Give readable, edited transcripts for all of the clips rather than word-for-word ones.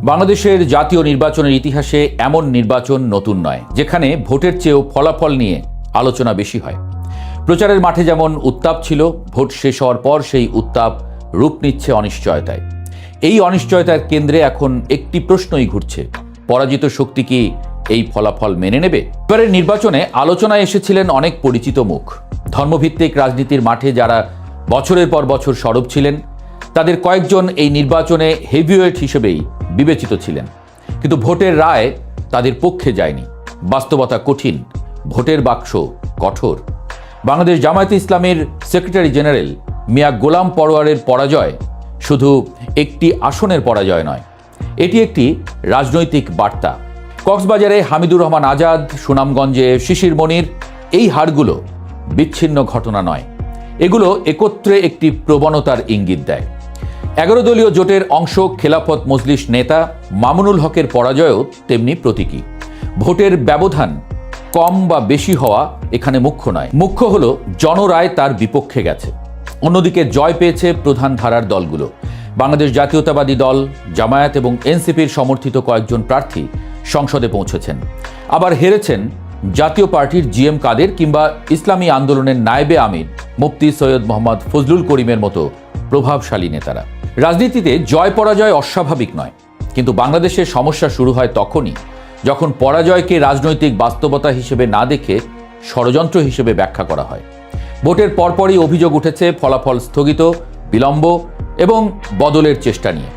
বাংলাদেশের জাতীয় নির্বাচনের ইতিহাসে এমন নির্বাচন নতুন নয়, যেখানে ভোটের চেয়েও ফলাফল নিয়ে আলোচনা বেশি হয়। প্রচারের মাঠে যেমন উত্তাপ ছিল, ভোট শেষ হওয়ার পর সেই উত্তাপ রূপ নিচ্ছে অনিশ্চয়তায়। এই অনিশ্চয়তার কেন্দ্রে এখন একটি প্রশ্নই ঘুরছে: পরাজিত শক্তি কি এই ফলাফল মেনে নেবে? এবারের নির্বাচনে আলোচনায় এসেছিলেন অনেক পরিচিত মুখ। ধর্মভিত্তিক রাজনীতির মাঠে যারা বছরের পর বছর সরব ছিলেন, তাদের কয়েকজন এই নির্বাচনে হেভিওয়েট হিসেবেই বিবেচিত ছিলেন। কিন্তু ভোটের রায় তাদের পক্ষে যায়নি। বাস্তবতা কঠিন, ভোটের বাক্স কঠোর। বাংলাদেশ জামায়াতে ইসলামের সেক্রেটারি জেনারেল মিয়া গোলাম পরোয়ারের পরাজয় শুধু একটি আসনের পরাজয় নয়, এটি একটি রাজনৈতিক বার্তা। কক্সবাজারে হামিদুর রহমান আজাদ, সুনামগঞ্জে শিশির মনির, এই হারগুলো বিচ্ছিন্ন ঘটনা নয়, এগুলো একত্রে একটি প্রবণতার ইঙ্গিত দেয়। 11 দলীয় জোটের অংশ খেলাফত মজলিস নেতা মামুনুল হকের পরাজয়ও তেমনি প্রতীকী। ভোটের ব্যবধান কম বা বেশি হওয়া এখানে মুখ্য নয়, মুখ্য হল জনরায় তার বিপক্ষে গেছে। অন্যদিকে জয় পেয়েছে প্রধান ধারার দলগুলো। বাংলাদেশ জাতীয়তাবাদী দল, জামায়াত এবং এনসিপির সমর্থিত কয়েকজন প্রার্থী সংসদে পৌঁছেছেন। আবার হেরেছেন জাতীয় পার্টির জিএম কাদের কিংবা ইসলামী আন্দোলনের নায়েবে আমির মুফতি সৈয়দ মোহাম্মদ ফজলুল করিমের মতো প্রভাবশালী নেতারা। রাজনীতিতে জয় পরাজয় অস্বাভাবিক নয়, কিন্তু বাংলাদেশের সমস্যা শুরু হয় তখনই যখন পরাজয়কে রাজনৈতিক বাস্তবতা হিসেবে না দেখে ষড়যন্ত্র হিসেবে ব্যাখ্যা করা হয়। ভোটের পরপরই অভিযোগ উঠেছে ফলাফল স্থগিত, বিলম্ব এবং বদলের চেষ্টা নিয়ে।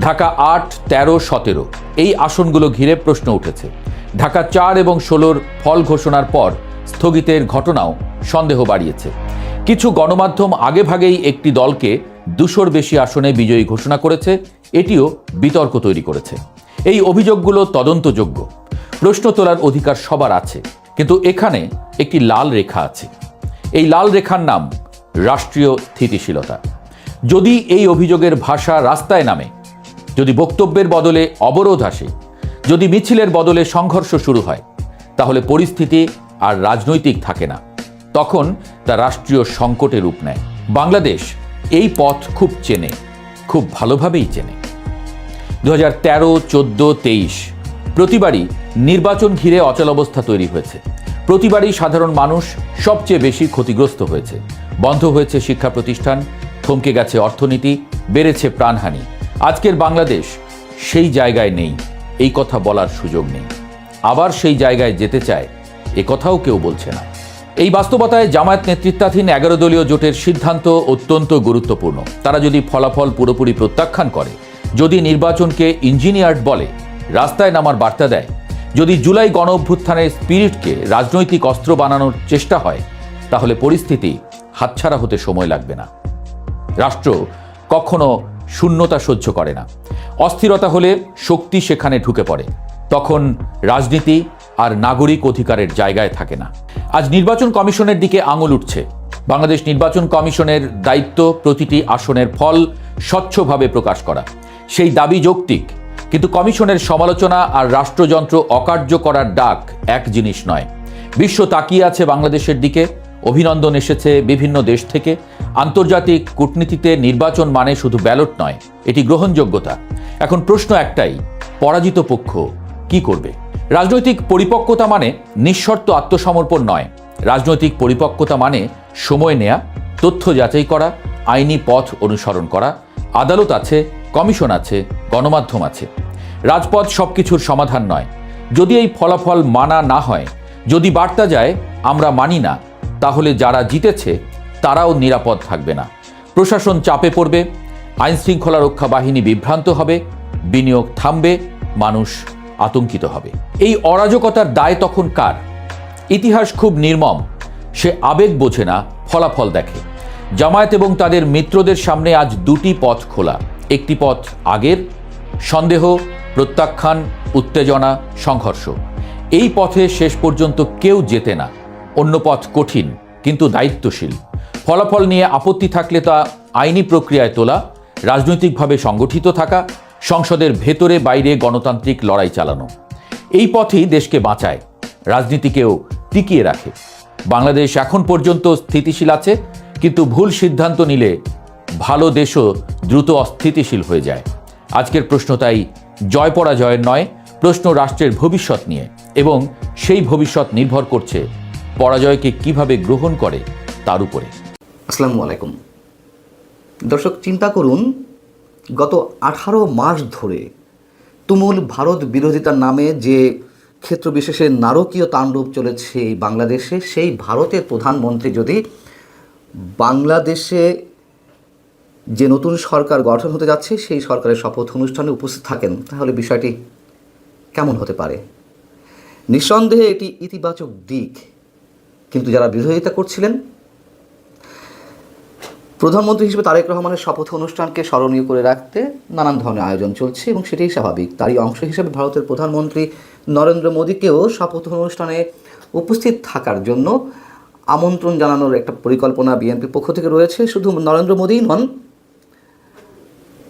ঢাকা 8, 13, 17 এই আসনগুলো ঘিরে প্রশ্ন উঠেছে। ঢাকা 4 এবং 16 ফল ঘোষণার পর স্থগিতের ঘটনাও সন্দেহ বাড়িয়েছে। কিছু গণমাধ্যম আগেভাগেই একটি দলকে 200-র বেশি আসনে বিজয়ী ঘোষণা করেছে, এটিও বিতর্ক তৈরি করেছে। এই অভিযোগগুলো তদন্তযোগ্য, প্রশ্ন তোলার অধিকার সবার আছে, কিন্তু এখানে একটি লাল রেখা আছে। এই লাল রেখার নাম রাষ্ট্রীয় স্থিতিশীলতা। যদি এই অভিযোগের ভাষা রাস্তায় নামে, যদি বক্তব্যের বদলে অবরোধ আসে, যদি মিছিলের বদলে সংঘর্ষ শুরু হয়, তাহলে পরিস্থিতি আর রাজনৈতিক থাকে না, তখন তা রাষ্ট্রীয় সংকটে রূপ নেয়। বাংলাদেশ এই পথ খুব চেনে, খুব ভালোভাবেই চেনে। 2013, 14, 23 প্রতিবারই নির্বাচন ঘিরে অচলাবস্থা তৈরি হয়েছে। প্রতিবারই সাধারণ মানুষ সবচেয়ে বেশি ক্ষতিগ্রস্ত হয়েছে। বন্ধ হয়েছে শিক্ষা প্রতিষ্ঠান, থমকে গেছে অর্থনীতি, বেড়েছে প্রাণহানি। আজকের বাংলাদেশ সেই জায়গায় নেই, এই কথা বলার সুযোগ নেই। আবার সেই জায়গায় যেতে চায়, এ কথাও কেউ বলছে না। এই বাস্তবতায় জামায়াত নেতৃত্বাধীন 11 দলীয় জোটের সিদ্ধান্ত অত্যন্ত গুরুত্বপূর্ণ। তারা যদি ফলাফল পুরোপুরি প্রত্যাখ্যান করে, যদি নির্বাচনকে ইঞ্জিনিয়ার্ড বলে, রাস্তায় নামার বার্তা দেয়, যদি জুলাই গণ অভ্যুত্থানের স্পিরিটকে রাজনৈতিক অস্ত্র বানানোর চেষ্টা হয়, তাহলে পরিস্থিতি হাতছাড়া হতে সময় লাগবে না। রাষ্ট্র কখনো শূন্যতা সহ্য করে না। অস্থিরতা হলে শক্তি সেখানে ঢুকে পড়ে, তখন রাজনীতি আর নাগরিক অধিকারের জায়গায় থাকে না। আজ নির্বাচন কমিশনের দিকে আঙুল উঠছে। বাংলাদেশ নির্বাচন কমিশনের দায়িত্ব প্রতিটি আসনের ফল স্বচ্ছভাবে প্রকাশ করা। সেই দাবি যৌক্তিক, কিন্তু কমিশনের সমালোচনা আর রাষ্ট্রযন্ত্র অকার্য করার ডাক এক জিনিস নয়। বিশ্ব তাকিয়ে আছে বাংলাদেশের দিকে, অভিনন্দন এসেছে বিভিন্ন দেশ থেকে। আন্তর্জাতিক কূটনীতিতে নির্বাচন মানে শুধু ব্যালট নয়, এটি গ্রহণযোগ্যতা। এখন প্রশ্ন একটাই: পরাজিত পক্ষ কি করবে? রাজনৈতিক পরিপক্কতা মানে নিঃশর্ত আত্মসমর্পণ নয়। রাজনৈতিক পরিপক্কতা মানে সময় নেয়া, তথ্য যাচাই করা, আইনি পথ অনুসরণ করা। আদালত আছে, কমিশন আছে, গণমাধ্যম আছে। রাজপথ সবকিছুর সমাধান নয়। যদি এই ফলাফল মানা না হয়, যদি বার্তা যায় আমরা মানি না, তাহলে যারা জিতেছে তারাও নিরাপদ থাকবে না। প্রশাসন চাপে পড়বে, আইন শৃঙ্খলা রক্ষা বাহিনী বিভ্রান্ত হবে, বিনিয়োগ থামবে, মানুষ আতঙ্কিত হবে। এই অরাজকতার দায় তখন কার? ইতিহাস খুব নির্মম। সে আবেগ বোঝে না, ফলাফল দেখে। জামায়াত এবং তাদের মিত্রদের সামনে আজ দুটি পথ খোলা। একটি পথ আগের, সন্দেহ, প্রত্যাখ্যান, উত্তেজনা, সংঘর্ষ। এই পথে শেষ পর্যন্ত কেউ জেতে না। অন্য পথ কঠিন কিন্তু দায়িত্বশীল। ফলাফল নিয়ে আপত্তি থাকলে তা আইনি প্রক্রিয়ায় তোলা, রাজনৈতিকভাবে সংগঠিত থাকা, সংসদের ভেতরে বাইরে গণতান্ত্রিক লড়াই চালানো। এই পথই দেশকে বাঁচায়, রাজনীতিকেও টিকিয়ে রাখে। বাংলাদেশ এখন পর্যন্ত স্থিতিশীল আছে, কিন্তু ভুল সিদ্ধান্ত নিলে ভালো দেশও দ্রুত অস্থিতিশীল হয়ে যায়। আজকের প্রশ্ন তাই, জয় পরাজয়ের নয়, প্রশ্ন রাষ্ট্রের ভবিষ্যৎ নিয়ে, এবং সেই ভবিষ্যৎ নির্ভর করছে পরাজয়কে কিভাবে গ্রহণ করে তার উপরে। আসসালামু আলাইকুম দর্শক, চিন্তা করুন গত 18 মাস ধরে তুমুল ভারত বিরোধিতার নামে যে ক্ষেত্র বিশেষে নারকীয় তাণ্ডব চলেছে এই বাংলাদেশে, সেই ভারতের প্রধানমন্ত্রী যদি বাংলাদেশে যে নতুন সরকার গঠন হতে যাচ্ছে সেই সরকারের শপথ অনুষ্ঠানে উপস্থিত থাকেন, তাহলে বিষয়টি কেমন হতে পারে? নিঃসন্দেহে এটি ইতিবাচক দিক, কিন্তু যারা বিরোধিতা করছিলেন, প্রধানমন্ত্রী হিসেবে তারেক রহমানের শপথ অনুষ্ঠানকে স্মরণীয় করে রাখতে নানান ধরনের আয়োজন চলছে এবং সেটাই স্বাভাবিক। তারই অংশ হিসেবে ভারতের প্রধানমন্ত্রী নরেন্দ্র মোদীকেও শপথ অনুষ্ঠানে উপস্থিত থাকার জন্য আমন্ত্রণ জানানোর একটা পরিকল্পনা বিএনপির পক্ষ থেকে রয়েছে। শুধু নরেন্দ্র মোদীই নন,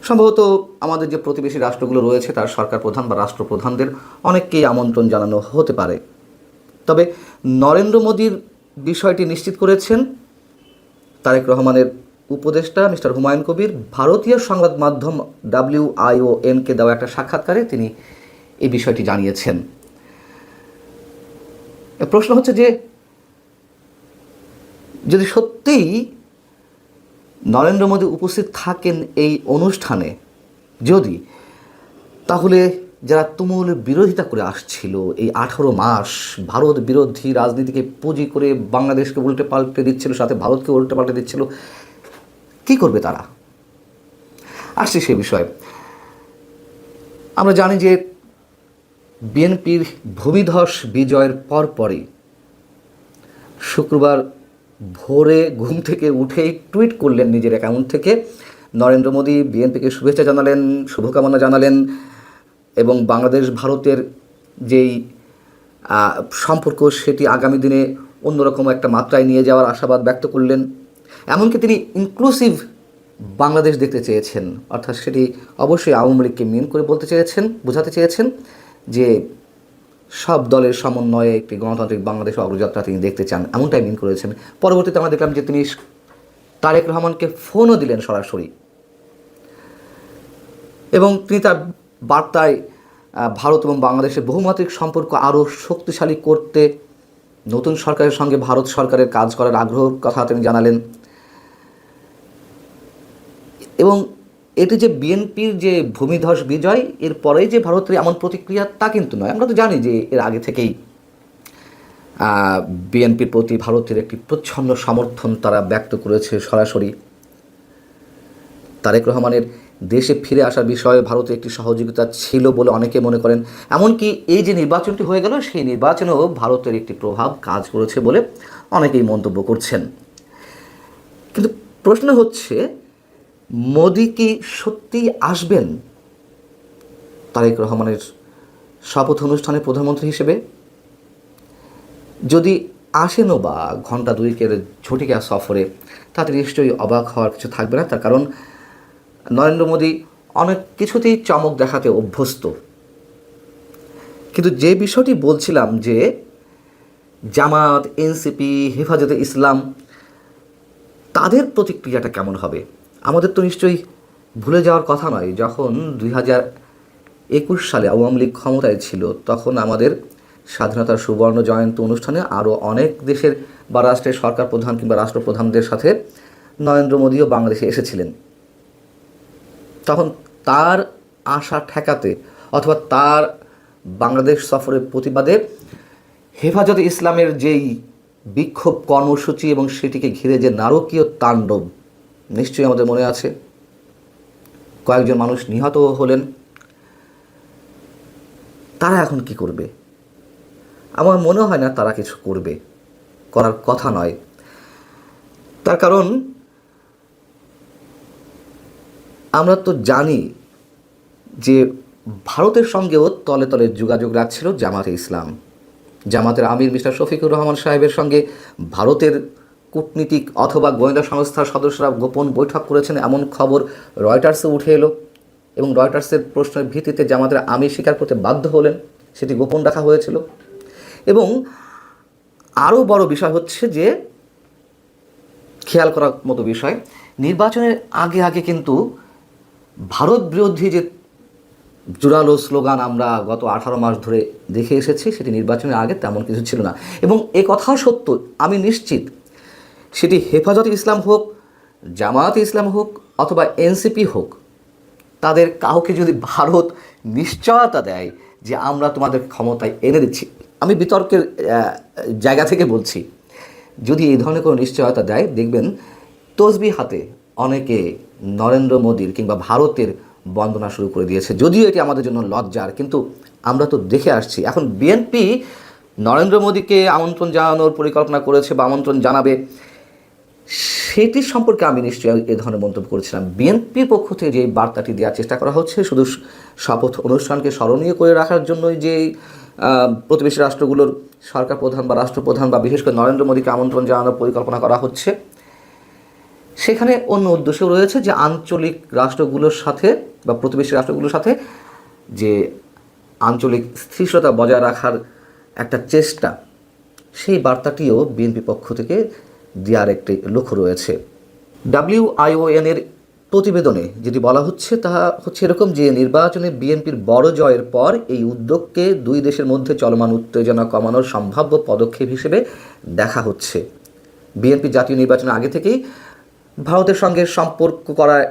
সম্ভবত আমাদের যে প্রতিবেশী রাষ্ট্রগুলো রয়েছে তার সরকার প্রধান বা রাষ্ট্রপ্রধানদের অনেককেই আমন্ত্রণ জানানো হতে পারে। তবে নরেন্দ্র মোদীর বিষয়টি নিশ্চিত করেছেন তারেক রহমানের উপদেষ্টা মিস্টার হুমায়ুন কবির। ভারতীয় সংবাদ মাধ্যম WION-কে দেওয়া একটা সাক্ষাৎকারে তিনি এই বিষয়টি জানিয়েছেন। প্রশ্ন হচ্ছে যে যদি সত্যিই নরেন্দ্র মোদী উপস্থিত থাকেন এই অনুষ্ঠানে, তাহলে যারা তুমুল বিরোধিতা করে আসছিল এই 18 মাস, ভারত বিরোধী রাজনীতিকে পুঁজি করে বাংলাদেশকে উল্টে পাল্টে দিচ্ছিল, সাথে ভারতকে উল্টে পাল্টে দিচ্ছিল, কী করবে তারা? আসছে সে বিষয়ে। আমরা জানি যে বিএনপির ভূমিধস বিজয়ের পরপরই শুক্রবার ভোরে ঘুম থেকে উঠেই টুইট করলেন নিজের অ্যাকাউন্ট থেকে নরেন্দ্র মোদী, বিএনপিকে শুভেচ্ছা জানালেন, শুভকামনা জানালেন এবং বাংলাদেশ ভারতের যেই সম্পর্ক সেটি আগামী দিনে অন্যরকম একটা মাত্রায় নিয়ে যাওয়ার আশাবাদ ব্যক্ত করলেন। এমনকি তিনি ইনক্লুসিভ বাংলাদেশ দেখতে চেয়েছেন, অর্থাৎ সেটি অবশ্যই আওয়ামী লীগকে মিন করে বোঝাতে চেয়েছেন যে সব দলের সমন্বয়ে একটি গণতান্ত্রিক বাংলাদেশ অগ্রযাত্রা তিনি দেখতে চান, এমনটাই মিন করেছেন। পরবর্তীতে আমরা দেখলাম যে তিনি তারেক রহমানকে ফোনও দিলেন সরাসরি এবং তিনি তার বার্তায় ভারত এবং বাংলাদেশের বহুমাত্রিক সম্পর্ক আরও শক্তিশালী করতে নতুন সরকারের সঙ্গে ভারত সরকারের কাজ করার আগ্রহের কথা তিনি জানালেন। এবং এটি যে বিএনপির যে ভূমিধস বিজয়, এরপরেই যে ভারতের এমন প্রতিক্রিয়া তা কিন্তু নয়। আমরা তো জানি যে এর আগে থেকেই বিএনপির প্রতি ভারতের একটি প্রচ্ছন্ন সমর্থন তারা ব্যক্ত করেছে সরাসরি। তারেক রহমানের দেশে ফিরে আসার বিষয়ে ভারতের একটি সহযোগিতা ছিল বলে অনেকে মনে করেন। এমনকি এই যে নির্বাচনটি হয়ে গেল, সেই নির্বাচনেও ভারতের একটি প্রভাব কাজ করেছে বলে অনেকেই মন্তব্য করছেন। কিন্তু প্রশ্ন হচ্ছে, মোদি কি সত্যিই আসবেন তারেক রহমানের শপথ অনুষ্ঠানে প্রধানমন্ত্রী হিসেবে? যদি আসেনও বা ঘণ্টা দুয়েকের ঝটিকা সফরে, তাতে নিশ্চয়ই অবাক হওয়ার কিছু থাকবে না। তার কারণ নরেন্দ্র মোদী অনেক কিছুতেই চমক দেখাতে অভ্যস্ত। কিন্তু যে বিষয়টি বলছিলাম যে জামাত, এনসিপি, হেফাজতে ইসলাম, তাদের প্রতিক্রিয়াটা কেমন হবে? আমাদের তো নিশ্চয়ই ভুলে যাওয়ার কথা নয়, যখন 2021 সালে আওয়ামী লীগ ক্ষমতায় ছিল, তখন আমাদের স্বাধীনতার সুবর্ণ জয়ন্তী অনুষ্ঠানে আরও অনেক দেশের বা রাষ্ট্রের সরকার প্রধান কিংবা রাষ্ট্রপ্রধানদের সাথে নরেন্দ্র মোদীও বাংলাদেশে এসেছিলেন। তখন তার আশা ঠেকাতে অথবা তার বাংলাদেশ সফরের প্রতিবাদে হেফাজতে ইসলামের যেই বিক্ষোভ কর্মসূচি এবং সেটিকে ঘিরে যে নারকীয় তাণ্ডব, নিশ্চয়ই আমাদের মনে আছে। কয়েকজন মানুষ নিহত হলেন। তারা এখন কি করবে? আমার মনে হয় না তারা কিছু করবে, করার কথা নয়। তার কারণ আমরা তো জানি যে ভারতের সঙ্গেও তলে তলে যোগাযোগ রাখছিল জামাতে ইসলাম। জামাতের আমির মিস্টার শফিকুর রহমান সাহেবের সঙ্গে ভারতের কূটনীতিক অথবা গোয়েন্দা সংস্থার সদস্যরা গোপন বৈঠক করেছেন, এমন খবর রয়টার্সে উঠে এলো এবং রয়টার্সের প্রশ্নের ভিত্তিতে জামাতের আমির স্বীকার করতে বাধ্য হলেন সেটি গোপন রাখা হয়েছিল। এবং আরও বড় বিষয় হচ্ছে যে, খেয়াল করার মতো বিষয়, নির্বাচনের আগে কিন্তু ভারত বিরোধী যে জোরালো স্লোগান আমরা গত 18 মাস ধরে দেখে এসেছি, সেটি নির্বাচনের আগে তেমন কিছু ছিল না। এবং এ কথাও সত্য, আমি নিশ্চিত, সেটি হেফাজতে ইসলাম হোক, জামায়াতে ইসলাম হোক অথবা এনসিপি হোক, তাদের কাউকে যদি ভারত নিশ্চয়তা দেয় যে আমরা তোমাদের ক্ষমতায় এনে দিচ্ছি, আমি বিতর্কের জায়গা থেকে বলছি, যদি এই ধরনের কোনো নিশ্চয়তা দেয়, দেখবেন তসবি হাতে অনেকে নরেন্দ্র মোদীর কিংবা ভারতের বন্দনা শুরু করে দিয়েছে। যদিও এটি আমাদের জন্য লজ্জার, কিন্তু আমরা তো দেখে আসছি। এখন বিএনপি নরেন্দ্র মোদীকে আমন্ত্রণ জানানোর পরিকল্পনা করেছে বা আমন্ত্রণ জানাবে, সেটি সম্পর্কে আমি নিশ্চয়ই এ ধরনের মন্তব্য করেছিলাম। বিএনপির পক্ষ থেকে যে বার্তাটি দেওয়ার চেষ্টা করা হচ্ছে, শুধু শপথ অনুষ্ঠানকে স্মরণীয় করে রাখার জন্যই যে প্রতিবেশী রাষ্ট্রগুলোর সরকার প্রধান বা রাষ্ট্রপ্রধান বা বিশেষ করে নরেন্দ্র মোদীকে আমন্ত্রণ জানানোর পরিকল্পনা করা হচ্ছে, সেখানে অন্য উদ্দেশ্যও রয়েছে, যে আঞ্চলিক রাষ্ট্রগুলোর সাথে বা প্রতিবেশী রাষ্ট্রগুলোর সাথে যে আঞ্চলিক স্থিরতা বজায় রাখার একটা চেষ্টা, সেই বার্তাটিও বিএনপি পক্ষ থেকে দেওয়ার একটি লক্ষ্য রয়েছে। WION এর প্রতিবেদনে যেটি বলা হচ্ছে তা হচ্ছে এরকম, যে নির্বাচনে বিএনপির বড় জয়ের পর এই উদ্যোগকে দুই দেশের মধ্যে চলমান উত্তেজনা কমানোর সম্ভাব্য পদক্ষেপ হিসেবে দেখা হচ্ছে। বিএনপি জাতীয় নির্বাচনের আগে থেকেই ভারতের সঙ্গে সম্পর্ক করার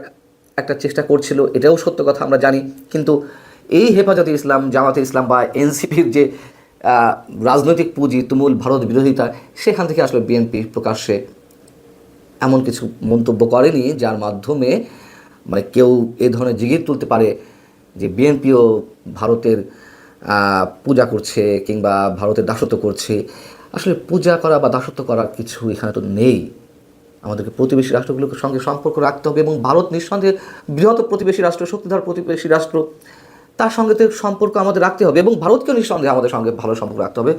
একটা চেষ্টা করছিল, এটাও সত্য কথা আমরা জানি। কিন্তু এই হেফাজতে ইসলাম, জামাতে ইসলাম বা এনসিপির যে রাজনৈতিক পুঁজি, তুমুল ভারত বিরোধিতা, সেখান থেকে আসলে বিএনপি প্রকাশ্যে এমন কিছু মন্তব্য করেনি যার মাধ্যমে মানে কেউ এ ধরনের জিগির তুলতে পারে যে বিএনপিও ভারতের পূজা করছে কিংবা ভারতের দাসত্ব করছে। আসলে পূজা করা বা দাসত্ব করার কিছু এখানে তো নেই। আমাদেরকে প্রতিবেশী রাষ্ট্রগুলোর সঙ্গে সম্পর্ক রাখতে হবে, এবং ভারত নিঃসন্দেহে বৃহৎ প্রতিবেশী রাষ্ট্র, শক্তিধর প্রতিবেশী রাষ্ট্র, তার সঙ্গে তো সম্পর্ক আমাদের রাখতে হবে, এবং ভারতকেও নিঃসন্দেহে আমাদের সঙ্গে ভালো সম্পর্ক রাখতে হবে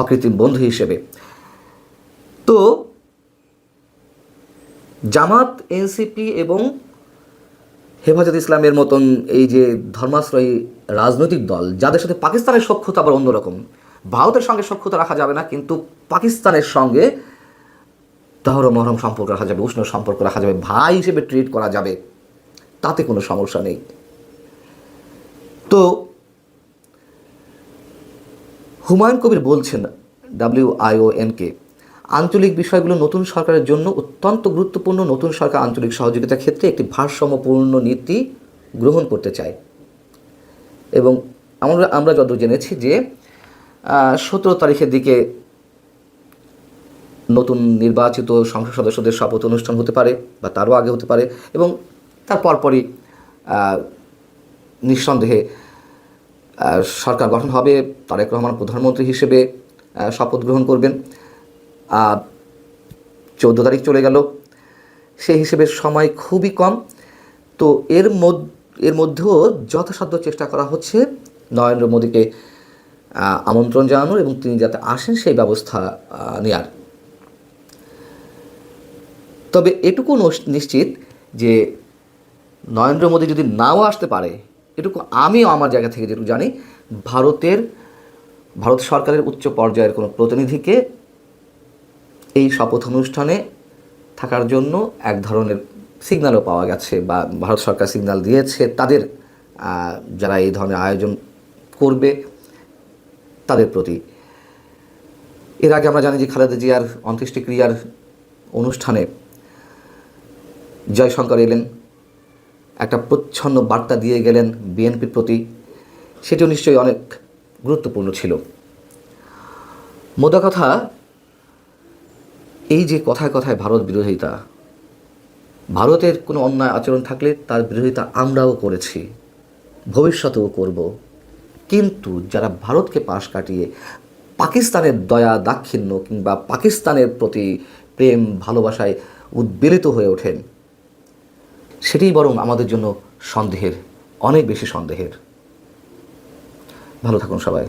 অকৃত্রিম বন্ধু হিসেবে। তো জামাত, এনসিপি এবং হেফাজত ইসলামের মতন এই যে ধর্মাশ্রয়ী রাজনৈতিক দল, যাদের সাথে পাকিস্তানের সখ্যতা আবার অন্যরকম, ভারতের সঙ্গে সখ্যতা রাখা যাবে না, কিন্তু পাকিস্তানের সঙ্গে তহর মহরম সম্পর্ক রাখা যাবে, উষ্ণ সম্পর্ক রাখা যাবে, ভাই হিসেবে ট্রিট করা যাবে, তাতে কোনো সমস্যা নেই। তো হুমায়ুন কবির বলছেন WION-কে, আঞ্চলিক বিষয়গুলো নতুন সরকারের জন্য অত্যন্ত গুরুত্বপূর্ণ। নতুন সরকার আঞ্চলিক সহযোগিতার ক্ষেত্রে একটি ভারসাম্যপূর্ণ নীতি গ্রহণ করতে চায়। এবং আমরা যত জেনেছি যে 17 তারিখের দিকে নতুন নির্বাচিত সংসদ সদস্যদের শপথ অনুষ্ঠান হতে পারে বা তারও আগে হতে পারে, এবং তার পরপরই নিঃসন্দেহে সরকার গঠন হবে। তারেক রহমান প্রধানমন্ত্রী হিসেবে শপথ গ্রহণ করবেন। 14 তারিখ চলে গেল, সেই হিসেবে সময় খুবই কম। তো এর মধ্যেও যথাসাধ্য চেষ্টা করা হচ্ছে নরেন্দ্র মোদীকে আমন্ত্রণ জানানোর এবং তিনি যাতে আসেন সেই ব্যবস্থা নেয়ার। তবে এটুকু নিশ্চিত যে নরেন্দ্র মোদী যদি নাও আসতে পারে, এটুকু আমিও আমার জায়গা থেকে যেটুকু জানি, ভারত সরকারের উচ্চ পর্যায়ের কোনো প্রতিনিধিকে এই শপথ অনুষ্ঠানে থাকার জন্য এক ধরনের সিগন্যালও পাওয়া গেছে, বা ভারত সরকার সিগন্যাল দিয়েছে তাদের যারা এই ধরনের আয়োজন করবে তাদের প্রতি। এর আগে আমরা জানি যে খালেদা জিয়ার অন্ত্যেষ্টিক্রিয়ার অনুষ্ঠানে জয়শঙ্কর এলেন, একটা প্রচ্ছন্ন বার্তা দিয়ে গেলেন বিএনপির প্রতি, সেটিও নিশ্চয়ই অনেক গুরুত্বপূর্ণ ছিল। মোদ্দা কথা, এই যে কথায় কথায় ভারত বিরোধিতা, ভারতের কোনো অন্যায় আচরণ থাকলে তার বিরোধিতা আমরাও করেছি, ভবিষ্যতেও করব। কিন্তু যারা ভারতকে পাশ কাটিয়ে পাকিস্তানের দয়া দাক্ষিণ্য কিংবা পাকিস্তানের প্রতি প্রেম ভালোবাসায় উদ্বেলিত হয়ে ওঠেন, সেটাই বরং আমাদের জন্য সন্দেহের, অনেক বেশি সন্দেহের। ভালো থাকুন সবাই।